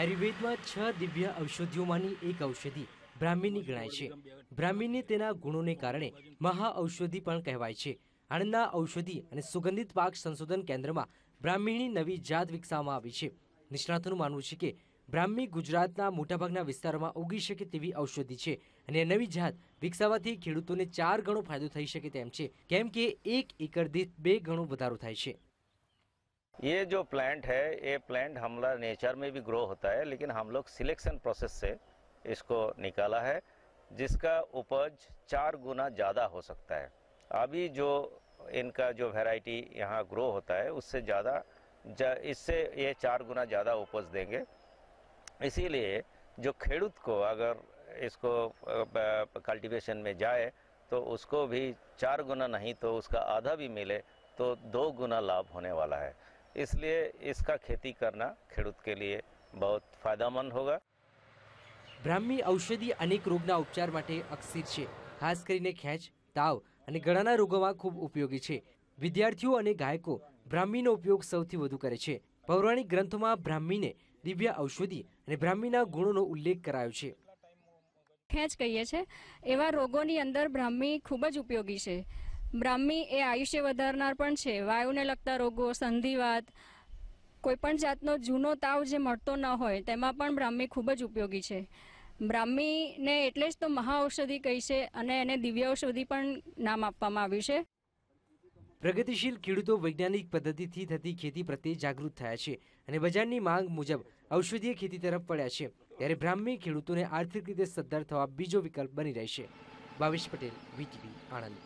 આયુર્વેદમાં 6 દિવ્ય ઔષધિઓમાંની એક ઔષધિ બ્રાહ્મીની ગણાય છે। બ્રાહ્મીને તેના ગુણોને કારણે મહાઔષધિ પણ કહેવાય છે। આણંદના ઔષધિ અને સુગંધિત પાક સંશોધન કેન્દ્રમાં બ્રાહ્મીની નવી જાત વિકસાવવામાં આવી છે। નિષ્ણાતોનું માનવું છે કે બ્રાહ્મી ગુજરાતના મોટાભાગના વિસ્તારોમાં ઉગી શકે તેવી ઔષધિ છે અને નવી જાત વિકસાવવાથી ખેડૂતોને 4 ગણો ફાયદો થઈ શકે તેમ છે, કેમ કે 1 એકર દીઠ 2 ગણો વધારો થાય છે। ये जो प्लांट है, ये प्लांट हमारा नेचर में भी ग्रो होता है, लेकिन हम लोग सिलेक्शन प्रोसेस से इसको निकाला है, जिसका उपज 4 गुना ज़्यादा हो सकता है। अभी जो इनका जो वैरायटी यहाँ ग्रो होता है उससे ज़्यादा इससे ये 4 गुना ज़्यादा उपज देंगे। इसीलिए जो खेडूत को अगर इसको कल्टीवेशन में जाए तो उसको भी 4 गुना नहीं तो उसका आधा भी मिले तो 2 गुना लाभ होने वाला है। इसलिए इसका खेती करना खेडूत के लिए बहुत फायदेमंद होगा। બ્રાહ્મી ઔષધિ અનેક રોગના ઉપચાર માટે અકસીર છે। ખાસ કરીને ખેંચ, તાવ અને ગળાના રોગોમાં ખૂબ ઉપયોગી છે। વિદ્યાર્થીઓ અને ગાયકો બ્રાહ્મીનો ઉપયોગ સૌથી વધુ કરે છે। પૌરાણિક ગ્રંથોમાં બ્રાહ્મીને દિવ્ય ઔષધિ અને બ્રાહ્મીના ગુણોનો ઉલ્લેખ કરાયો છે। ખેંચ કહીએ છીએ એવા રોગોની અંદર બ્રાહ્મી ખૂબ જ ઉપયોગી છે। બ્રાહ્મી એ આયુષ્ય વધારનાર પણ છે। વાયુને લગતા રોગો, સંધિવાત, કોઈપણ જાતનો જૂનો તાવ જે મળતો ન હોય તેમાં પણ બ્રાહ્મી ખૂબ જ ઉપયોગી છે। બ્રાહ્મીને એટલે જ તો મહાઔષધિ કહી છે અને એને દિવ્ય ઔષધિ પણ નામ આપવામાં આવ્યું છે। પ્રગતિશીલ ખેડૂતો વૈજ્ઞાનિક પદ્ધતિથી થતી ખેતી પ્રત્યે જાગૃત થયા છે અને બજારની માંગ મુજબ ઔષધીય ખેતી તરફ વળ્યા છે। ત્યારે બ્રાહ્મી ખેડૂતોને આર્થિક રીતે સદ્ધર થવા બીજો વિકલ્પ બની રહેશે। ભાવેશ પટેલ, વીટીવી, આણંદ।